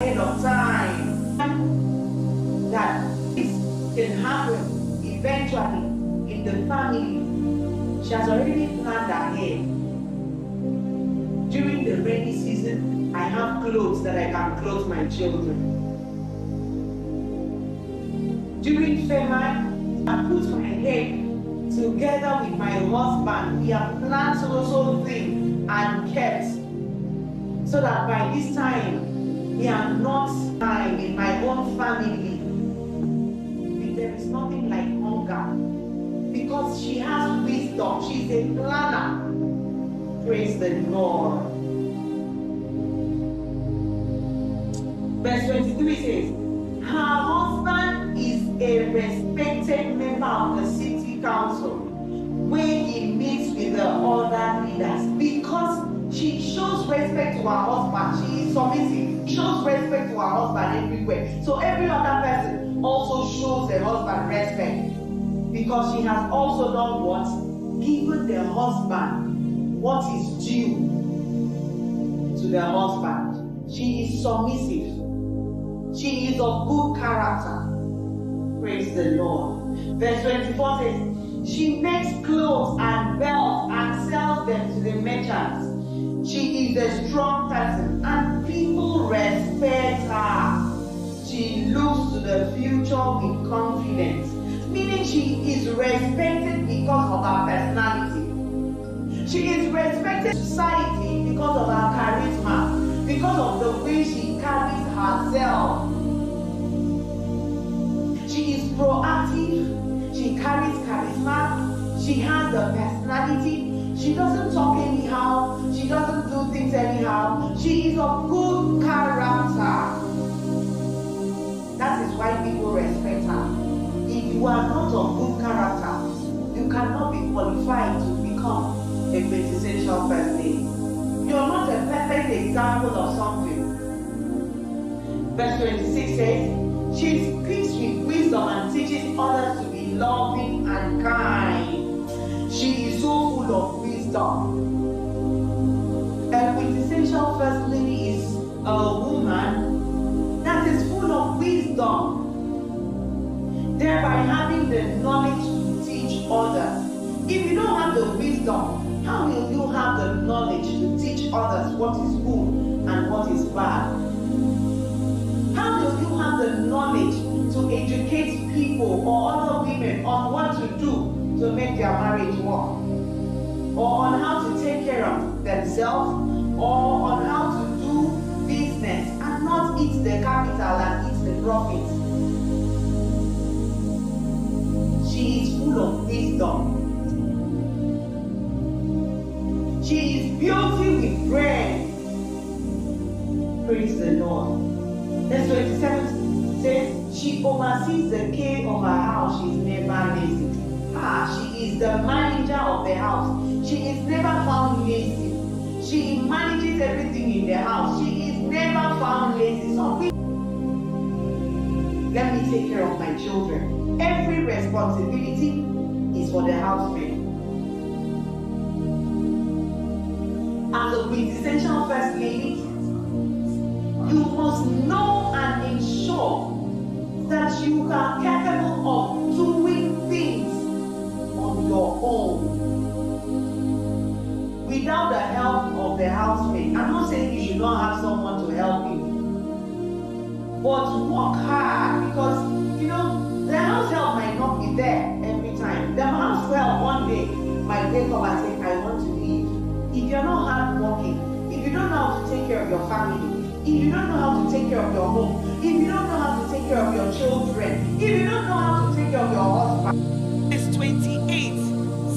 ahead of time. That this can happen eventually in the family. She has already planned ahead. During the rainy season, I have clothes that I can clothe my children. During famine, I put my head together with my husband. We have planned so thing and kept, so that by this time we are not time in my own family. There is nothing like hunger, because she has wisdom. She's a planner. Praise the Lord. Verse 23 says, her husband is a respected member of the city council when he meets with the other leaders, because she shows respect to her husband. She is submissive. She shows respect to her husband everywhere. So every other person also shows the husband respect, because she has also done what? Given the husband what is due to the husband. She is submissive. She is of good character. Praise the Lord. Verse 24 says, she makes clothes and belts and sells them to the merchants. She is a strong person and people respect her. She looks to the future with confidence, meaning she is respected because of her personality. She is respected in society because of her charisma, because of the way she carries herself. She is proactive, she carries charisma, she has the personality, she doesn't talk anyhow, she doesn't do things anyhow, she is of good character. That is why people respect her. If you are not of good character, you cannot be qualified to become a quintessential first lady. You are not a perfect example of something. Verse 26 says, she speaks with wisdom and teaches others to be loving and kind. She is so full of wisdom. A quintessential first lady is a woman that is full of wisdom, thereby having the knowledge to teach others. If you don't have the wisdom, how will you have the knowledge to teach others what is good and what is bad? How will you have the knowledge to educate people or other women on what to do to make their marriage work? Or on how to take care of themselves? Or on how to do business and not eat the capital and eat the profit? She is full of wisdom. She is beauty with brain. Praise the Lord. Verse 27 says, she oversees the care of her house. She is never lazy. She is the manager of the house. She is never found lazy. She manages everything in the house. She is never found lazy. So let me take care of my children. Every responsibility is for the housemaid. As a quintessential first lady, you must know and ensure that you are capable of doing things on your own without the help of the housemaid. I'm not saying you should not have someone to help you, but work hard, because the house help might not be there every time. The house help one day might wake up and say, I want to leave. If you're not hardworking, if you don't know how to take care of your family, if you don't know how to take care of your home, if you don't know how to take care of your children, if you don't know how to take care of your husband. Verse 28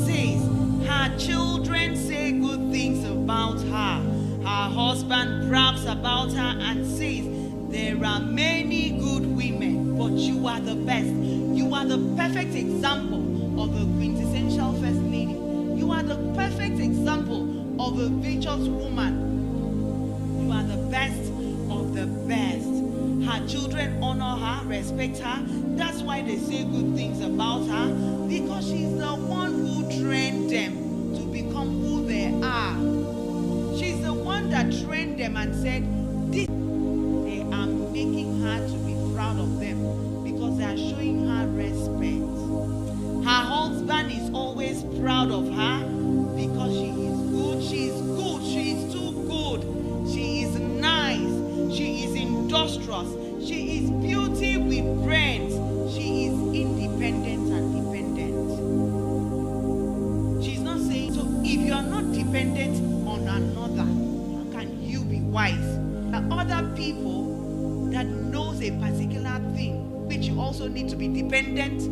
says, her children say good things about her. Her husband brags about her and says, there are many good women, but you are the best. You are the perfect example of a quintessential first lady. You are the perfect example of a virtuous woman. You are the best of the best. Her children honor her, respect her. That's why they say good things about her, because she's the one who trained them to become who they are. She's the one that trained them and said, they are industrious. She is beauty with brains. She is independent and dependent. She's not saying, so if you are not dependent on another, how can you be wise? There are other people that knows a particular thing, which you also need to be dependent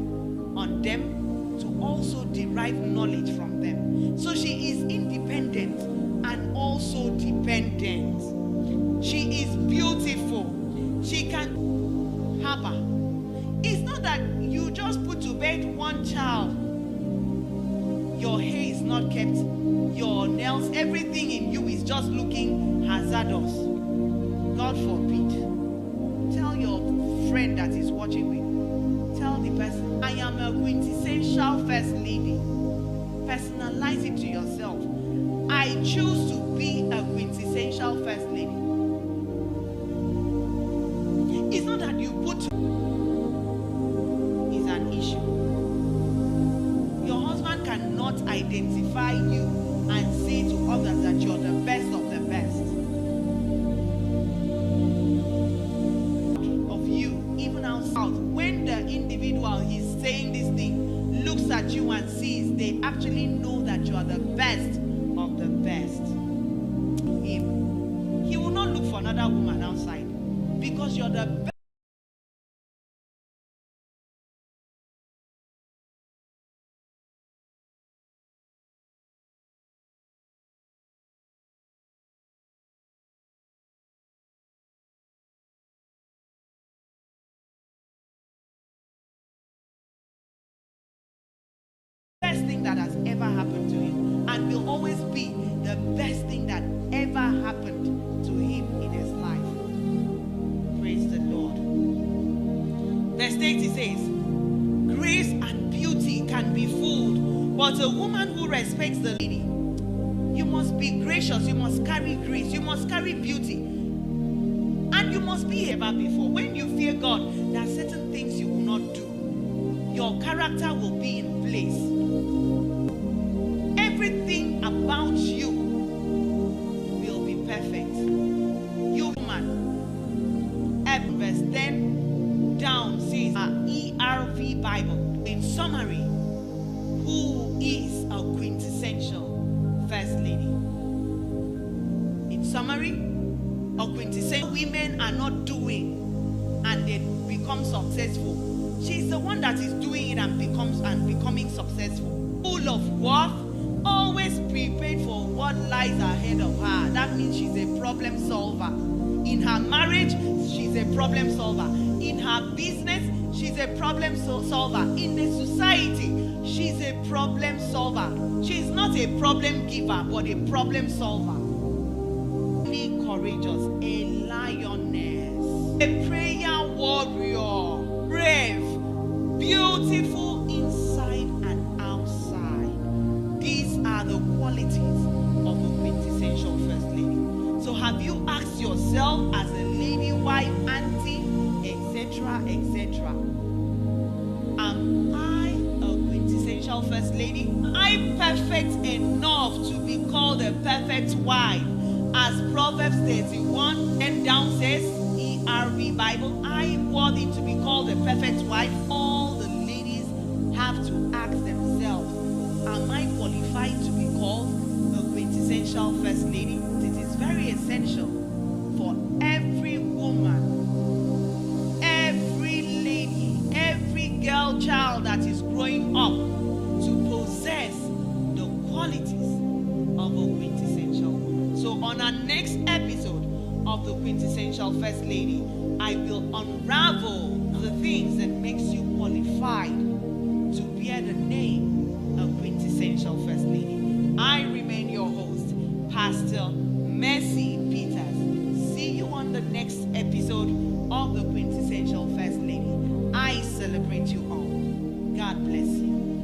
on them to also derive knowledge from them. So she is independent and also dependent. She is beautiful. She can harbor. It's not that you just put to bed one child. Your hair is not kept. Your nails, everything in you is just looking hazardous. God forbid. Tell your friend that is watching with. Tell the person, I am a quintessential first lady. Personalize it to yourself. I choose to be a quintessential first lady. It's not that you put is an issue. Your husband cannot identify you and say to others that you're the best of the best of you, even outside. When the individual he's saying this thing looks at you and sees, they actually know that you are the best of the best. He will not look for another woman outside because you're the best. Best thing that has ever happened to him, and will always be the best thing that ever happened to him in his life. Praise the Lord. Verse 80 says, grace and beauty can be fooled, but a woman who respects the lady, you must be gracious, you must carry grace, you must carry beauty, and you must be ever before. When you fear God, there are certain things you will not do. Your character will be in place. Everything about you will be perfect. You woman. Verse 10 down says ERV Bible. In summary, who is a quintessential first lady? In summary, a quintessential women are not doing and they become successful. She's the one that is doing it and becoming successful. Full of worth, always prepared for what lies ahead of her. That means she's a problem solver. In her marriage, she's a problem solver. In her business, she's a problem solver. In the society, she's a problem solver. She's not a problem giver, but a problem solver. Really courageous, a lioness, a prayer warrior, brave, beautiful inside and outside. These are the qualities of a quintessential first lady. So have you asked yourself as a lady, wife, auntie, etc., etc., am I a quintessential first lady? Am I perfect enough to be called a perfect wife? As Proverbs 31 and down says, ERV Bible, I am worthy to be called a perfect wife. All the ladies have to ask themselves, am I qualified to be called a quintessential first lady? It is very essential for every woman, every lady, every girl child that is growing up to possess the qualities of a quintessential woman. So on our next episode of the Quintessential First Lady, I will unravel the things that makes you qualified to bear the name of Quintessential First Lady. I remain your host, Pastor Mercy Peters. See you on the next episode of the Quintessential First Lady. I celebrate you all. God bless you.